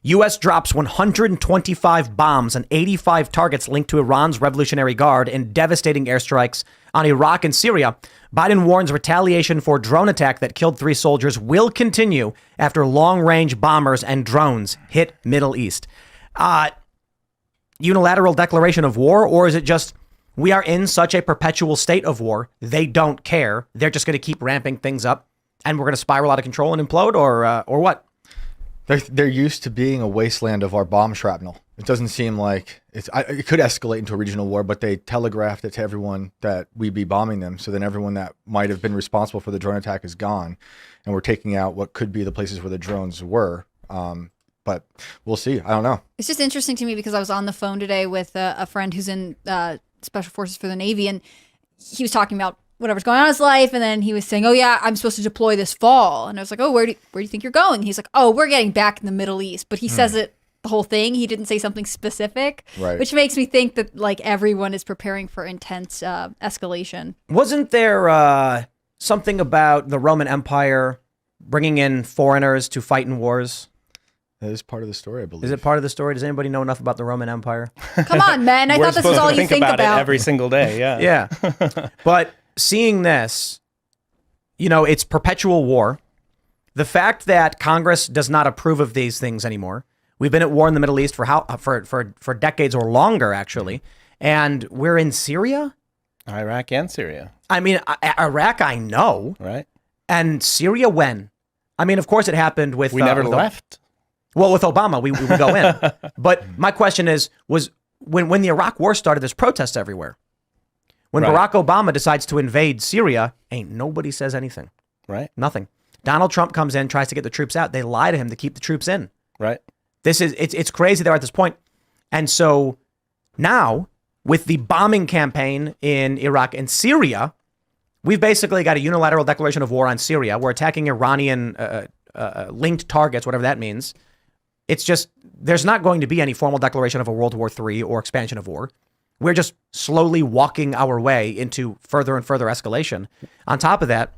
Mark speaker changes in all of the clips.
Speaker 1: U.S. drops 125 bombs on 85 targets linked to Iran's Revolutionary Guard in devastating airstrikes on Iraq and Syria. Biden warns retaliation for drone attack that killed 3 soldiers will continue after long-range bombers and drones hit Middle East. Unilateral declaration of war, or is it just we are in such a perpetual state of war, they don't care. They're just going to keep ramping things up and we're going to spiral out of control and implode, or what?
Speaker 2: They're used to being a wasteland of our bomb shrapnel. It doesn't seem like it could escalate into a regional war, but they telegraphed it to everyone that we'd be bombing them. So then everyone that might have been responsible for the drone attack is gone. And we're taking out what could be the places where the drones were. But we'll see. I don't know.
Speaker 3: It's just interesting to me because I was on the phone today with a friend who's in Special Forces for the Navy, and he was talking about whatever's going on in his life, and then he was saying, oh yeah, I'm supposed to deploy this fall. And I was like, oh, where do you think you're going? He's like, oh, we're getting back in the Middle East. But he says it the whole thing. He didn't say something specific,
Speaker 2: right,
Speaker 3: which makes me think that like everyone is preparing for intense escalation.
Speaker 1: Wasn't there something about the Roman Empire bringing in foreigners to fight in wars?
Speaker 2: That is part of the story, I believe.
Speaker 1: Is it part of the story? Does anybody know enough about the Roman Empire?
Speaker 3: Come on, man. I thought this was all you think about.
Speaker 4: It every single day, yeah.
Speaker 1: Yeah. But seeing this, you know, it's perpetual war. The fact that Congress does not approve of these things anymore. We've been at war in the Middle East for decades or longer, actually. And we're in Syria?
Speaker 4: Iraq and Syria.
Speaker 1: I mean, Iraq, I know.
Speaker 4: Right.
Speaker 1: And Syria, when? I mean, of course it happened with...
Speaker 4: We never left.
Speaker 1: Well, with Obama, we would go in. But my question was when the Iraq war started, there's protests everywhere. When Barack Obama decides to invade Syria, ain't nobody says anything.
Speaker 4: Right.
Speaker 1: Nothing. Donald Trump comes in, tries to get the troops out. They lie to him to keep the troops in.
Speaker 4: Right.
Speaker 1: It's crazy they're at this point. And so now, with the bombing campaign in Iraq and Syria, we've basically got a unilateral declaration of war on Syria. We're attacking Iranian linked targets, whatever that means. It's just, there's not going to be any formal declaration of a World War III or expansion of war. We're just slowly walking our way into further and further escalation. On top of that,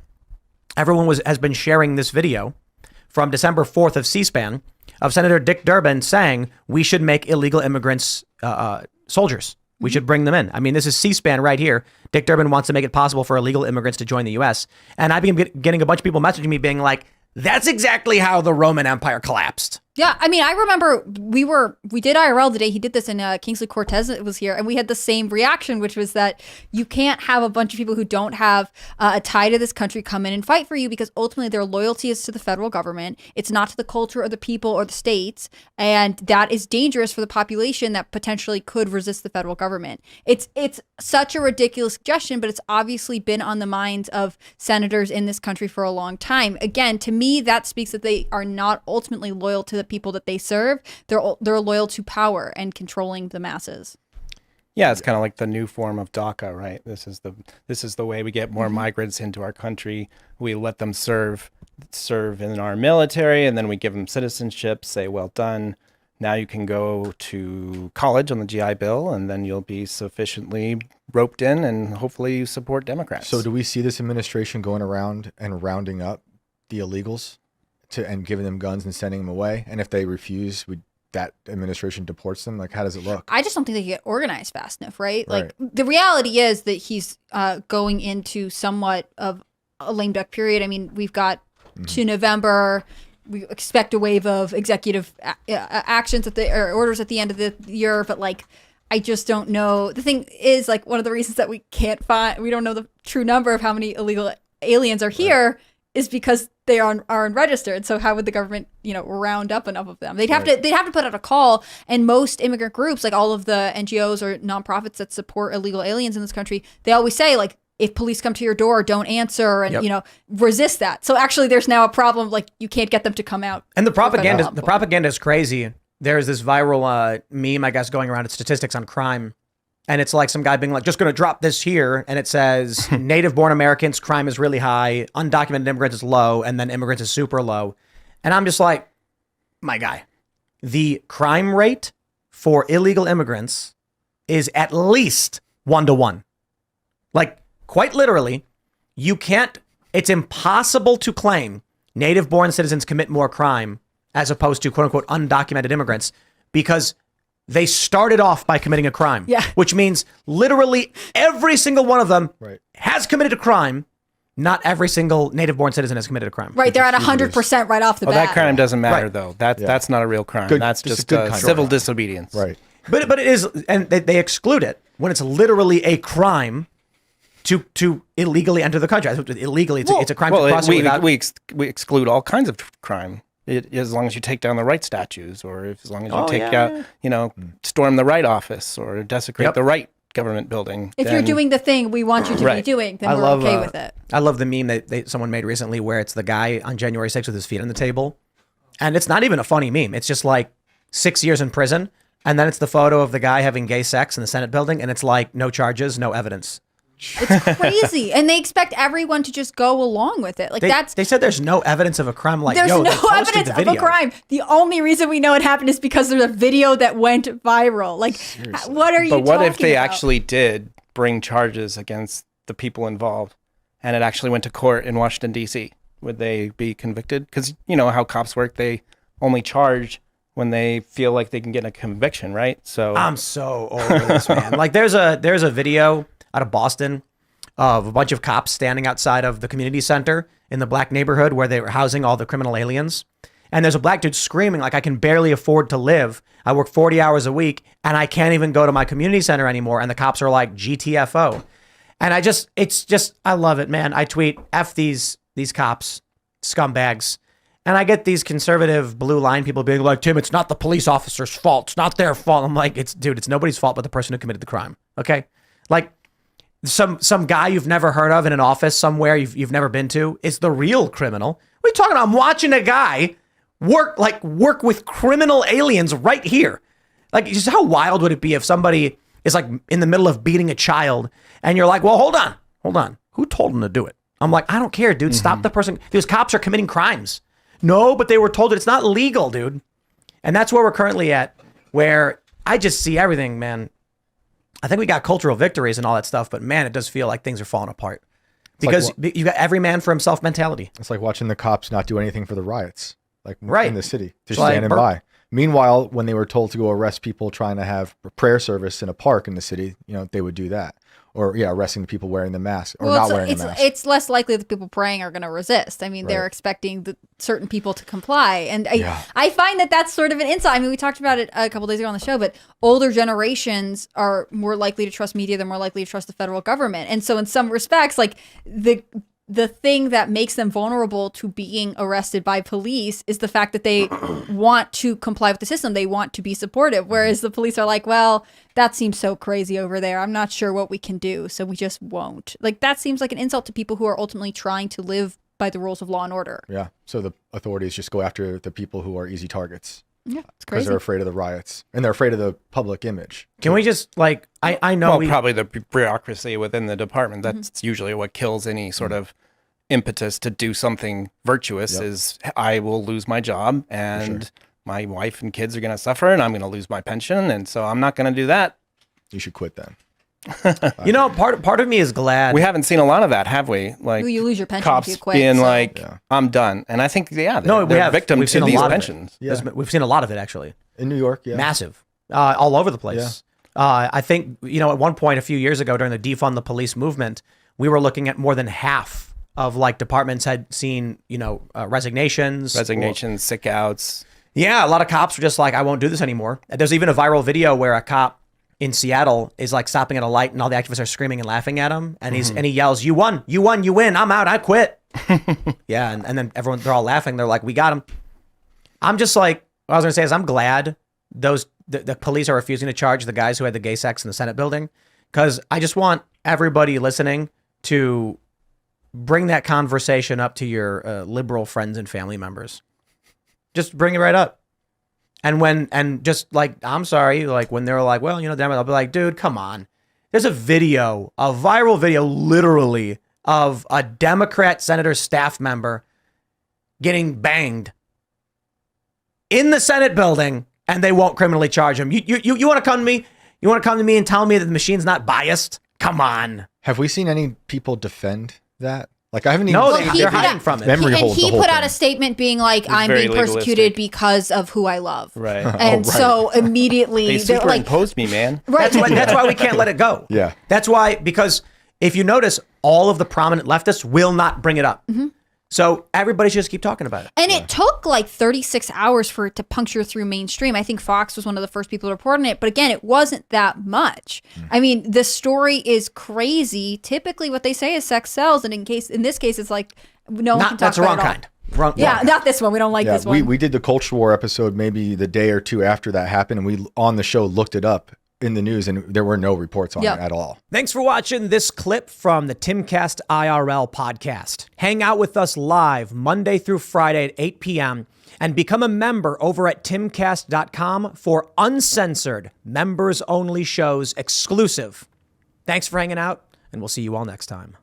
Speaker 1: everyone has been sharing this video from December 4th of C-SPAN of Senator Dick Durbin saying we should make illegal immigrants soldiers. We should bring them in. I mean, this is C-SPAN right here. Dick Durbin wants to make it possible for illegal immigrants to join the U.S. And I've been getting a bunch of people messaging me being like, that's exactly how the Roman Empire collapsed.
Speaker 3: Yeah, I mean, I remember we did IRL the day he did this, and Kingsley Cortez was here, and we had the same reaction, which was that you can't have a bunch of people who don't have a tie to this country come in and fight for you, because ultimately their loyalty is to the federal government. It's not to the culture or the people or the states, and that is dangerous for the population that potentially could resist the federal government. It's such a ridiculous suggestion, but it's obviously been on the minds of senators in this country for a long time. Again, to me, that speaks that they are not ultimately loyal to the people that they serve. They're loyal to power and controlling the masses.
Speaker 4: Yeah, it's kind of like the new form of DACA, right? This is the way we get more migrants into our country. We let them serve in our military, and then we give them citizenship, say, well done. Now you can go to college on the GI Bill, and then you'll be sufficiently roped in, and hopefully you support Democrats.
Speaker 2: So do we see this administration going around and rounding up the illegals and giving them guns and sending them away? And if they refuse, that administration deports them? Like, how does it look?
Speaker 3: I just don't think they get organized fast enough, right? Like, the reality is that he's going into somewhat of a lame duck period. I mean, we've got to November. We expect a wave of executive actions or orders at the end of the year, but like, I just don't know. The thing is, like, one of the reasons that we don't know the true number of how many illegal aliens are here is because they are unregistered. So how would the government, round up enough of them? They'd have to put out a call. And most immigrant groups, like all of the NGOs or nonprofits that support illegal aliens in this country, they always say, like, if police come to your door, don't answer and, resist that. So actually there's now a problem, like, you can't get them to come out.
Speaker 1: And the propaganda is crazy. There's this viral meme, I guess, going around at statistics on crime. And it's like some guy being like, just going to drop this here. And it says native-born Americans, crime is really high. Undocumented immigrants is low. And then immigrants is super low. And I'm just like, my guy, the crime rate for illegal immigrants is at least 1-to-1. Like, quite literally, it's impossible to claim native-born citizens commit more crime as opposed to quote unquote undocumented immigrants because they started off by committing a crime.
Speaker 3: Yeah.
Speaker 1: Which means literally every single one of them
Speaker 2: Right.
Speaker 1: has committed a crime. Not every single native-born citizen has committed a crime.
Speaker 3: Right, they're at 100% right off the
Speaker 4: Well,
Speaker 3: bat.
Speaker 4: that crime doesn't matter
Speaker 1: Right.
Speaker 4: though. That's not a real crime.
Speaker 2: Good-
Speaker 4: That's
Speaker 2: just a
Speaker 4: just
Speaker 2: good kind of
Speaker 4: civil
Speaker 2: crime.
Speaker 4: disobedience.
Speaker 2: Right.
Speaker 1: But it is, and they exclude it when it's literally a crime to illegally enter the country. Illegally, it's a crime to cross it without...
Speaker 4: we exclude all kinds of crime. As long as you take down the right statues, or as long as you take out, storm the right office, or desecrate the right government building.
Speaker 3: If you're doing the thing we want you to be
Speaker 4: Right.
Speaker 3: doing, then we're okay with it.
Speaker 1: I love the meme that someone made recently where it's the guy on January 6th with his feet on the table. And it's not even a funny meme. It's just like 6 years in prison. And then it's the photo of the guy having gay sex in the Senate building. And it's like, no charges, no evidence.
Speaker 3: It's crazy. And they expect everyone to just go along with it. Like
Speaker 1: They said there's no evidence of a crime. Like,
Speaker 3: there's
Speaker 1: yo, they
Speaker 3: no
Speaker 1: posted
Speaker 3: evidence
Speaker 1: the
Speaker 3: of a
Speaker 1: video.
Speaker 3: crime. The only reason we know it happened is because there's a video that went viral. Like, what are you
Speaker 4: But what
Speaker 3: talking
Speaker 4: if they
Speaker 3: about?
Speaker 4: actually did bring charges against the people involved, and it actually went to court in Washington D.C.? Would they be convicted? Because you know how cops work; they only charge when they feel like they can get a conviction, right? So
Speaker 1: I'm so over this, man. Like, there's a video out of Boston of a bunch of cops standing outside of the community center in the black neighborhood where they were housing all the criminal aliens. And there's a black dude screaming like, I can barely afford to live. I work 40 hours a week and I can't even go to my community center anymore. And the cops are like, GTFO. And I love it, man. I tweet, F these cops, scumbags. And I get these conservative blue line people being like, Tim, it's not the police officer's fault. It's not their fault. I'm like, it's nobody's fault but the person who committed the crime. Okay. Like, some guy you've never heard of in an office somewhere you've never been to is the real criminal. What are you talking about? I'm watching a guy work with criminal aliens right here. Like, just how wild would it be if somebody is like in the middle of beating a child and you're like, well, hold on. Who told him to do it? I'm like, I don't care, dude. Stop the person. These cops are committing crimes. No, but they were told it's not legal, dude. And that's where we're currently at, where I just see everything, man. I think we got cultural victories and all that stuff, but man, it does feel like things are falling apart because you got every man for himself mentality.
Speaker 2: It's like watching the cops not do anything for the riots, like
Speaker 1: Right.
Speaker 2: in the city, just
Speaker 1: Like,
Speaker 2: standing by. Meanwhile, when they were told to go arrest people trying to have a prayer service in a park in the city, they would do that. Or arresting the people wearing the mask or not wearing the mask.
Speaker 3: It's less likely that people praying are going to resist. I mean, they're expecting certain people to comply. And I find that that's sort of an insight. I mean, we talked about it a couple days ago on the show, but older generations are more likely to trust media. They're more likely to trust the federal government. And so in some respects, like the thing that makes them vulnerable to being arrested by police is the fact that they want to comply with the system. They want to be supportive. Whereas the police are like, well, that seems so crazy over there. I'm not sure what we can do, so we just won't. Like, that seems like an insult to people who are ultimately trying to live by the rules of law and order.
Speaker 2: Yeah. So the authorities just go after the people who are easy targets.
Speaker 3: Yeah, it's
Speaker 2: Because
Speaker 3: crazy.
Speaker 2: they're afraid of the riots and they're afraid of the public image.
Speaker 1: Can we just I know
Speaker 4: probably the bureaucracy within the department. That's usually what kills any sort of impetus to do something virtuous. Is I will lose my job and my wife and kids are going to suffer and I'm going to lose my pension. And so I'm not going to do that.
Speaker 2: You should quit then.
Speaker 1: part of me is glad
Speaker 4: We haven't seen a lot of that, have we? Like
Speaker 3: you lose your pension
Speaker 4: cops
Speaker 3: if you quit.
Speaker 4: being
Speaker 3: so-
Speaker 4: like, I'm done. And I think, they're
Speaker 1: we have
Speaker 4: victims
Speaker 1: we've seen
Speaker 4: to
Speaker 1: a
Speaker 4: these
Speaker 1: lot of
Speaker 4: pensions.
Speaker 1: it. We've seen a lot of it actually.
Speaker 2: In New York,
Speaker 1: Massive, all over the place. I think at one point a few years ago during the defund the police movement, we were looking at more than half of like departments had seen resignations,
Speaker 4: Sick outs.
Speaker 1: Yeah, a lot of cops were just like, I won't do this anymore. There's even a viral video where a cop in Seattle is like stopping at a light and all the activists are screaming and laughing at him. And he yells, you won, you win, I'm out, I quit. Yeah. And then they're all laughing. They're like, we got him. I'm just like, what I was going to say is I'm glad the police are refusing to charge the guys who had the gay sex in the Senate building. Cause I just want everybody listening to bring that conversation up to your liberal friends and family members. Just bring it right up. And just like, I'm sorry, like when they're like, well, damn it, I'll be like, dude, come on. There's a viral video literally of a Democrat senator staff member getting banged in the Senate building and they won't criminally charge him. You want to come to me? You want to come to me and tell me that the machine's not biased? Come on.
Speaker 2: Have we seen any people defend that? Like I haven't even.
Speaker 1: No,
Speaker 2: seen
Speaker 1: they're
Speaker 2: it.
Speaker 1: hiding from it.
Speaker 2: Memory
Speaker 3: And
Speaker 2: hold the
Speaker 3: he
Speaker 2: whole
Speaker 3: put out
Speaker 2: thing.
Speaker 3: a statement being like, I'm
Speaker 4: very
Speaker 3: being persecuted
Speaker 4: legalistic.
Speaker 3: because of who I love.
Speaker 4: Right.
Speaker 3: And
Speaker 2: right.
Speaker 3: so immediately
Speaker 4: They
Speaker 3: they're like,
Speaker 4: superimposed me, man.
Speaker 3: right.
Speaker 1: That's why we can't let it go.
Speaker 2: Yeah.
Speaker 1: That's why, because if you notice, all of the prominent leftists will not bring it up. So everybody should just keep talking about it.
Speaker 3: And it took like 36 hours for it to puncture through mainstream. I think Fox was one of the first people to report on it. But again, it wasn't that much. I mean, the story is crazy. Typically, what they say is sex sells. And in this case, it's like, no one can talk
Speaker 1: That's the
Speaker 3: about
Speaker 1: wrong
Speaker 3: it all.
Speaker 1: kind. Wrong.
Speaker 3: Yeah, not this one. We don't like
Speaker 2: Yeah,
Speaker 3: this one.
Speaker 2: we did the Culture War episode maybe the day or two after that happened, and we on the show looked it up in the news, and there were no reports on
Speaker 3: Yep.
Speaker 2: it at all.
Speaker 1: Thanks for watching this clip from the Timcast IRL podcast. Hang out with us live Monday through Friday at 8 p.m. and become a member over at timcast.com for uncensored, members-only shows exclusive. Thanks for hanging out, and we'll see you all next time.